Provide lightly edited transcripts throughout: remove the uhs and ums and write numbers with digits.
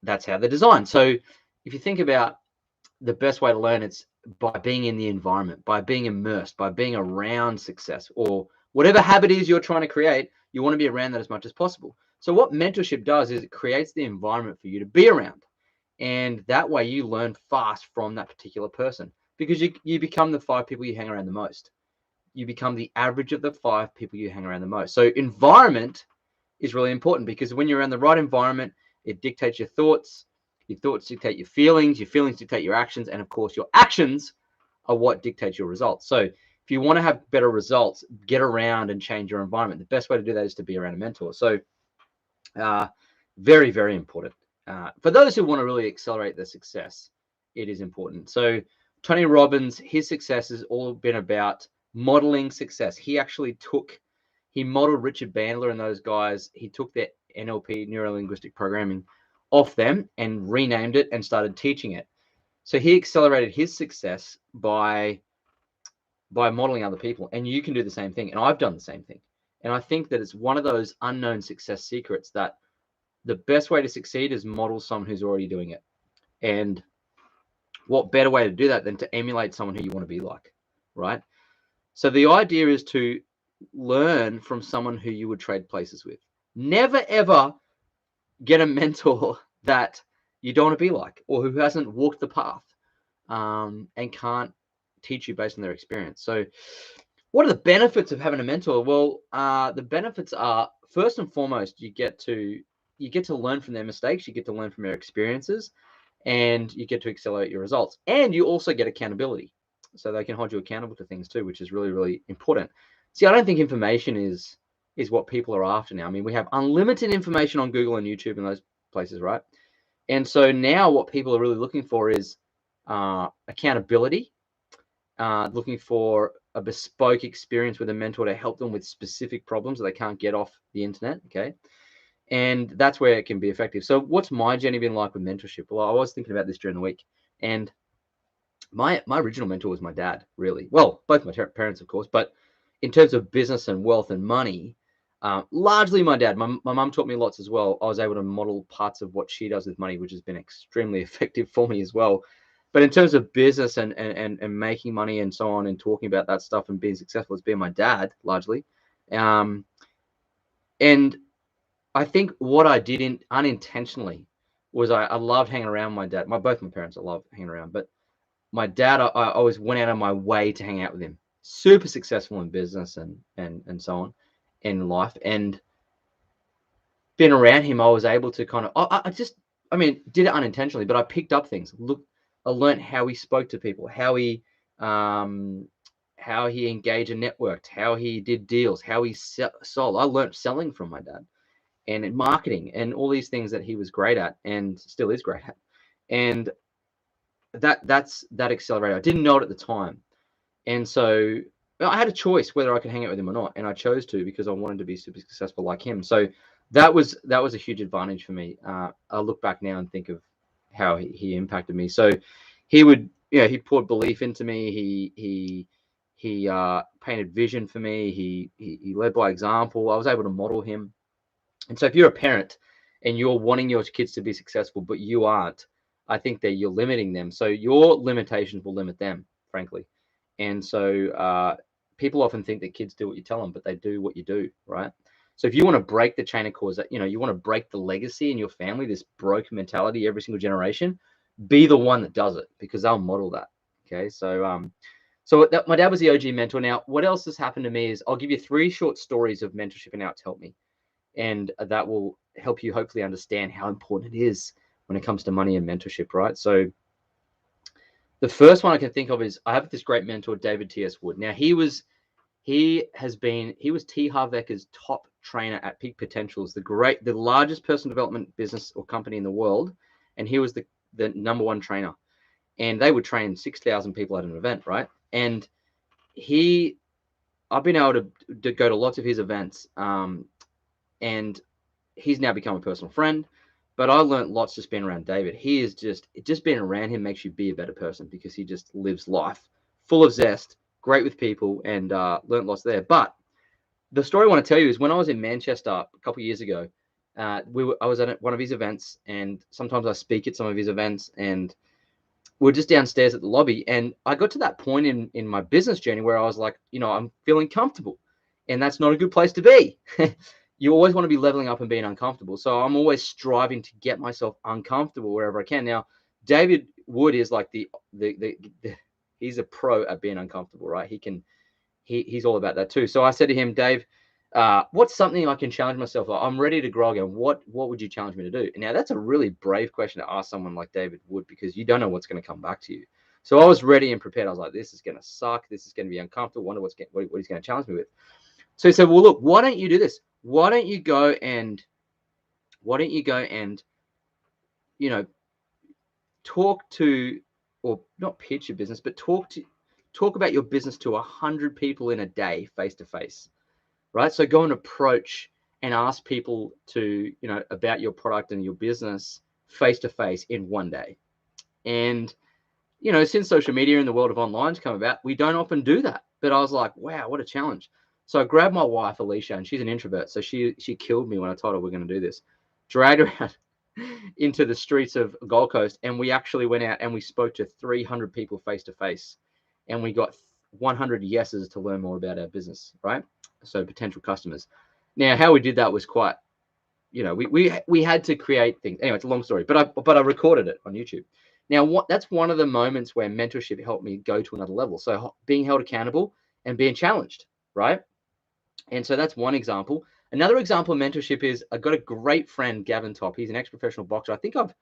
that's how they're designed. So if you think about the best way to learn, it's by being in the environment, by being immersed, by being around success, or whatever habit is you're trying to create. You want to be around that as much as possible. So what mentorship does is it creates the environment for you to be around. And that way you learn fast from that particular person, because you become the 5 people you hang around the most. You become the average of the 5 people you hang around the most. So environment is really important, because when you're in the right environment, it dictates your thoughts dictate your feelings dictate your actions, and of course your actions are what dictates your results. So if you want to have better results, get around and change your environment. The best way to do that is to be around a mentor. So very, very important. For those who want to really accelerate their success, it is important. So Tony Robbins, his success has all been about modeling success. He modeled Richard Bandler and those guys. He took their NLP, neuro-linguistic programming, off them and renamed it and started teaching it. So he accelerated his success by modeling other people, and you can do the same thing. And I've done the same thing. And I think that it's one of those unknown success secrets that the best way to succeed is model someone who's already doing it. And what better way to do that than to emulate someone who you want to be like, right? So the idea is to learn from someone who you would trade places with. Never, ever get a mentor that you don't want to be like, or who hasn't walked the path and can't teach you based on their experience. So what are the benefits of having a mentor? Well, the benefits are, first and foremost, you get to learn from their mistakes, you get to learn from their experiences, and you get to accelerate your results. And you also get accountability. So they can hold you accountable to things too, which is really, really important. See, I don't think information is what people are after now. I mean, we have unlimited information on Google and YouTube and those places, right? And so now what people are really looking for is accountability, looking for a bespoke experience with a mentor to help them with specific problems that they can't get off the internet, okay? And that's where it can be effective. So what's my journey been like with mentorship? Well, I was thinking about this during the week, and my original mentor was my dad, really. Well, both my parents, of course, but in terms of business and wealth and money, largely my dad. My mum taught me lots as well. I was able to model parts of what she does with money, which has been extremely effective for me as well. But in terms of business and making money and so on, and talking about that stuff and being successful, it's been my dad largely. And I think what I did unintentionally was I loved hanging around my dad. Both my parents I love hanging around, but my dad, I always went out of my way to hang out with him. Super successful in business and so on in life, and being around him, I was able to kind of, did it unintentionally, but I picked up things. Look, I learned how he spoke to people, how he engaged and networked, how he did deals, how he sold. I learned selling from my dad, and in marketing and all these things that he was great at and still is great at. And that accelerator. I didn't know it at the time. And so I had a choice whether I could hang out with him or not. And I chose to, because I wanted to be super successful like him. So that was a huge advantage for me. I look back now and think of how he impacted me. So he would, he poured belief into me. He painted vision for me. He led by example. I was able to model him. And so if you're a parent and you're wanting your kids to be successful, but you aren't, I think that you're limiting them. So your limitations will limit them, frankly. And so people often think that kids do what you tell them, but they do what you do, right? So if you want to break the chain of cause, you want to break the legacy in your family, this broken mentality every single generation, be the one that does it, because they'll model that. Okay, so my dad was the OG mentor. Now, what else has happened to me is I'll give you 3 short stories of mentorship and how it's helped me. And that will help you hopefully understand how important it is when it comes to money and mentorship, right? So the first one I can think of is I have this great mentor, David T.S. Wood. Now, he was T. Harv Ekker's top trainer at Peak Potentials, the largest personal development business or company in the world. And he was the number 1 trainer. And they would train 6,000 people at an event, right? And I've been able to go to lots of his events. And he's now become a personal friend. But I learned lots just being around David. He is just being around him makes you be a better person, because he just lives life full of zest, great with people, and learned lots there. But the story I want to tell you is when I was in Manchester a couple of years ago, I was at one of his events, and sometimes I speak at some of his events, and we're just downstairs at the lobby. And I got to that point in my business journey where I was like, I'm feeling comfortable, and that's not a good place to be. You always want to be leveling up and being uncomfortable. So I'm always striving to get myself uncomfortable wherever I can. Now, David Wood is like the he's a pro at being uncomfortable, right? He's all about that too. So I said to him, Dave, what's something I can challenge myself? I'm ready to grow again. What would you challenge me to do? And now that's a really brave question to ask someone like David Wood, because you don't know what's going to come back to you. So I was ready and prepared. I was like, this is going to suck. This is going to be uncomfortable. Wonder what he's going to challenge me with. So he said, well, look, why don't you do this? Why don't you go and talk to, or not pitch your business, but talk about your business to 100 people in a day, face to face, right? So go and approach and ask people to, about your product and your business face to face in one day. And, since social media and the world of online's come about, we don't often do that. But I was like, wow, what a challenge. So I grabbed my wife, Alicia, and she's an introvert. So she killed me when I told her we're going to do this. Dragged her out into the streets of Gold Coast, and we actually went out and we spoke to 300 people face to face, and we got 100 yeses to learn more about our business, right? So potential customers. Now, how we did that was quite, we had to create things. Anyway, it's a long story, but I recorded it on YouTube. Now, that's one of the moments where mentorship helped me go to another level. So being held accountable and being challenged, right? And so that's one example. Another example of mentorship is I've got a great friend, Gavin Top. He's an ex-professional boxer. I think I've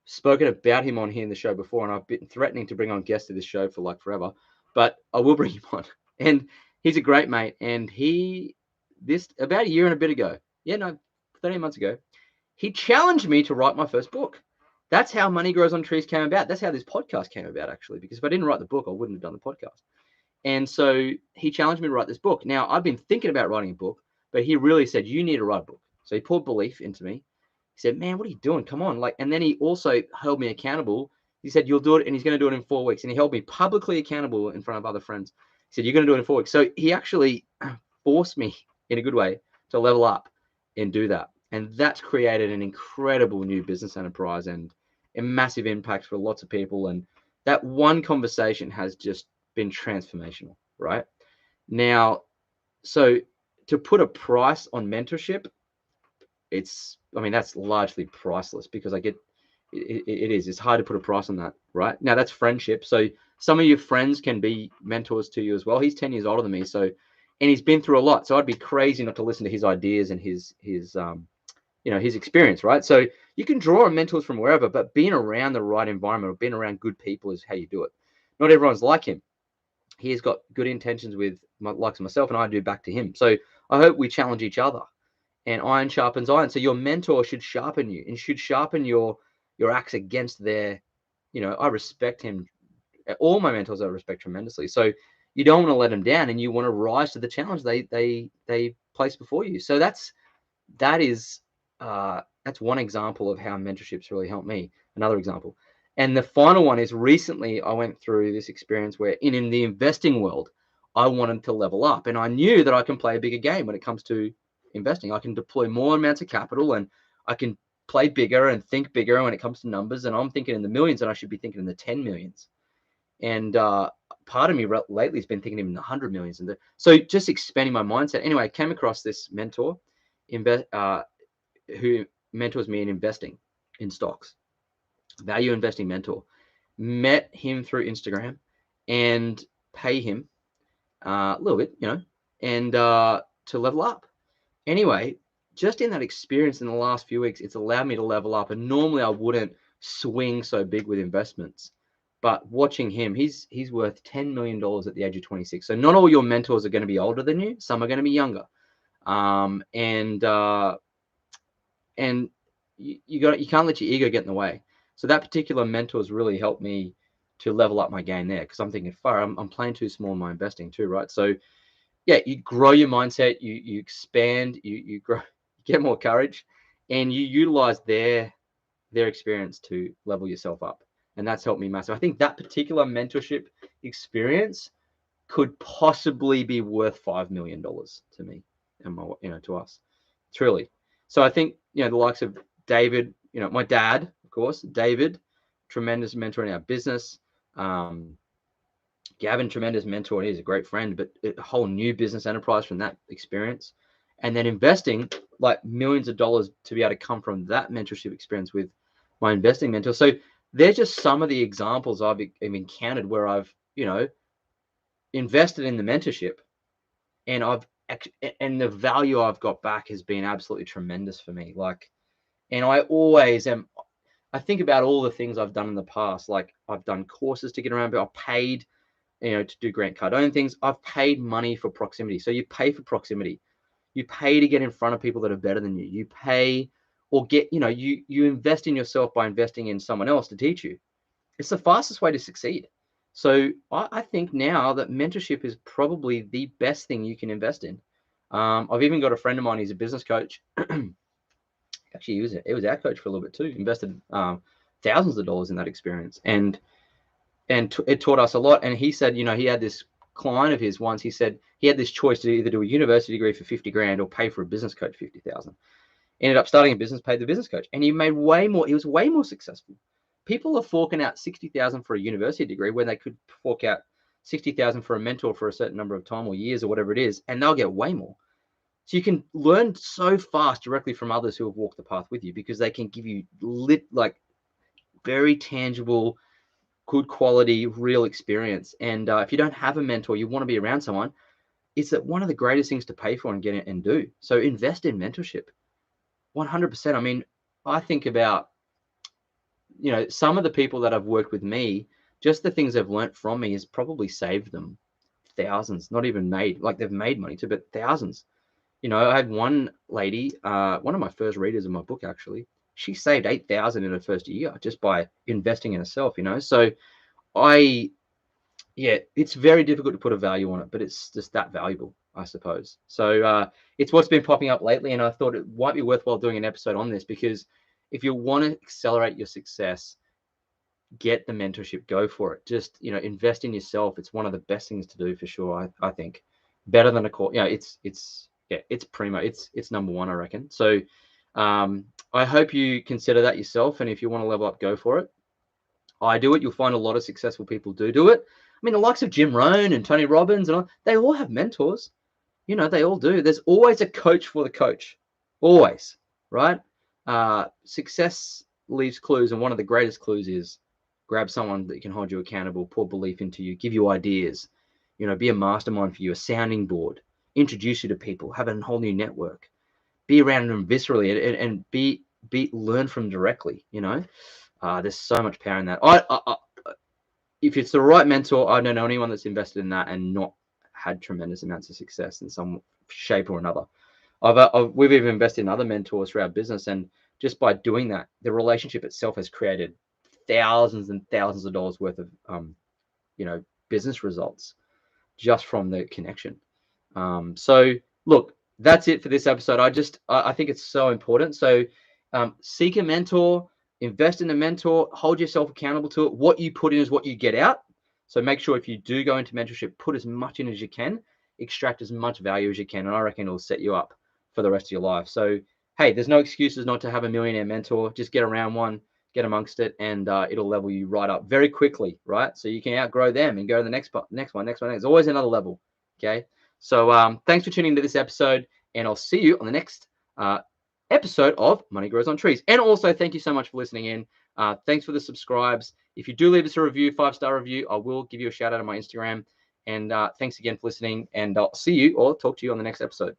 spoken about him on here in the show before, and I've been threatening to bring on guests to this show for like forever, but I will bring him on. And he's a great mate. And about a year and a bit ago, 13 months ago, he challenged me to write my first book. That's how Money Grows on Trees came about. That's how this podcast came about, actually, because if I didn't write the book, I wouldn't have done the podcast. And so he challenged me to write this book. Now, I've been thinking about writing a book, but he really said, you need to write a book. So he poured belief into me. He said, man, what are you doing? Come on. And then he also held me accountable. He said, you'll do it. And he's going to do it in 4 weeks. And he held me publicly accountable in front of other friends. He said, you're going to do it in 4 weeks. So he actually forced me in a good way to level up and do that. And that's created an incredible new business enterprise and a massive impact for lots of people. And that one conversation has just been transformational, right? Now, so to put a price on mentorship, that's largely priceless, because it's hard to put a price on that, right? Now, that's friendship. So some of your friends can be mentors to you as well. He's 10 years older than me, and he's been through a lot. So I'd be crazy not to listen to his ideas and his experience, right? So you can draw on mentors from wherever, but being around the right environment or being around good people is how you do it. Not everyone's like him. He's got good intentions with likes myself, and I do back to him. So I hope we challenge each other, and iron sharpens iron. So your mentor should sharpen you and should sharpen your axe against their, I respect him. All my mentors I respect tremendously. So you don't want to let them down, and you want to rise to the challenge they place before you. So that's one example of how mentorship's really helped me. Another example. And the final one is, recently I went through this experience where in the investing world, I wanted to level up, and I knew that I can play a bigger game when it comes to investing. I can deploy more amounts of capital, and I can play bigger and think bigger when it comes to numbers. And I'm thinking in the millions, and I should be thinking in the 10 millions. And part of me lately has been thinking in the 100 millions. And so just expanding my mindset. Anyway, I came across this mentor who mentors me in investing in stocks. Value investing mentor. Met him through Instagram and pay him a little bit, and to level up. Anyway, just in that experience in the last few weeks, it's allowed me to level up. And normally I wouldn't swing so big with investments, but watching him, he's worth $10 million at the age of 26. So not all your mentors are going to be older than you. Some are going to be younger. And you can't let your ego get in the way. So that particular mentor has really helped me to level up my game there, because I'm thinking, I'm playing too small in my investing too, right? So yeah, you grow your mindset, you expand, you grow, you get more courage, and you utilize their experience to level yourself up. And that's helped me massive. I think that particular mentorship experience could possibly be worth $5 million to me and to us, truly. So I think you know, the likes of David, you know, my dad, of course, David, tremendous mentor in our business. Gavin, tremendous mentor. He's a great friend, but a whole new business enterprise from that experience. And then investing like millions of dollars to be able to come from that mentorship experience with my investing mentor. So they're just some of the examples I've encountered where I've, you know, invested in the mentorship, and the value I've got back has been absolutely tremendous for me. Like, and I think about all the things I've done in the past. Like, I've done courses to get around, but I've paid, you know, to do Grant Cardone things. I've paid money for proximity. So you pay for proximity. You pay to get in front of people that are better than you. You pay or get, you know, you invest in yourself by investing in someone else to teach you. It's the fastest way to succeed. So I think now that mentorship is probably the best thing you can invest in. I've even got a friend of mine, he's a business coach. Actually, he was our coach for a little bit too. Invested thousands of dollars in that experience, and it taught us a lot. And he said, you know, he had this client of his once. He said he had this choice to either do a university degree for 50 grand or pay for a business coach 50,000. Ended up starting a business, paid the business coach, and he made way more. He was way more successful. People are forking out 60,000 for a university degree when they could fork out 60,000 for a mentor for a certain number of time or years or whatever it is, and they'll get way more. So you can learn so fast directly from others who have walked the path with you, because they can give you like very tangible, good quality, real experience. And if you don't have a mentor, you want to be around someone. It's that one of the greatest things to pay for and get it and do. So invest in mentorship, 100%. I mean, I think about, you know, some of the people that have worked with me, just the things they've learned from me has probably saved them thousands, not even made, like they've made money too, but thousands. You know, I had one lady, one of my first readers in my book, actually, she saved 8,000 in her first year just by investing in herself, you know? So it's very difficult to put a value on it, but it's just that valuable, I suppose. So it's what's been popping up lately. And I thought it might be worthwhile doing an episode on this, because if you want to accelerate your success, get the mentorship, go for it. Just, you know, invest in yourself. It's one of the best things to do for sure. I think better than a course. Yeah, it's primo. It's number one, I reckon. So I hope you consider that yourself. And if you want to level up, go for it. I do it. You'll find a lot of successful people do it. I mean, the likes of Jim Rohn and Tony Robbins and all, they all have mentors. You know, they all do. There's always a coach for the coach. Always, right? Success leaves clues, and one of the greatest clues is grab someone that can hold you accountable, pour belief into you, give you ideas, you know, be a mastermind for you, a sounding board, introduce you to people, have a whole new network, be around them viscerally, and learn from directly. You know, there's so much power in that. If it's the right mentor, I don't know anyone that's invested in that and not had tremendous amounts of success in some shape or another. We've even invested in other mentors for our business, and just by doing that, the relationship itself has created thousands and thousands of dollars worth of you know, business results just from the connection. So look, that's it for this episode. I think it's so important. So seek a mentor, invest in a mentor, hold yourself accountable to it. What you put in is what you get out. So make sure if you do go into mentorship, put as much in as you can, extract as much value as you can, and I reckon it'll set you up for the rest of your life. So hey, there's no excuses not to have a millionaire mentor. Just get around one, get amongst it, and it'll level you right up very quickly, right? So you can outgrow them and go to the next one. There's always another level, okay? So thanks for tuning into this episode, and I'll see you on the next episode of Money Grows on Trees. And also, thank you so much for listening in. Thanks for the subscribes. If you do leave us a review, 5-star review, I will give you a shout out on my Instagram. And thanks again for listening, and I'll see you or talk to you on the next episode.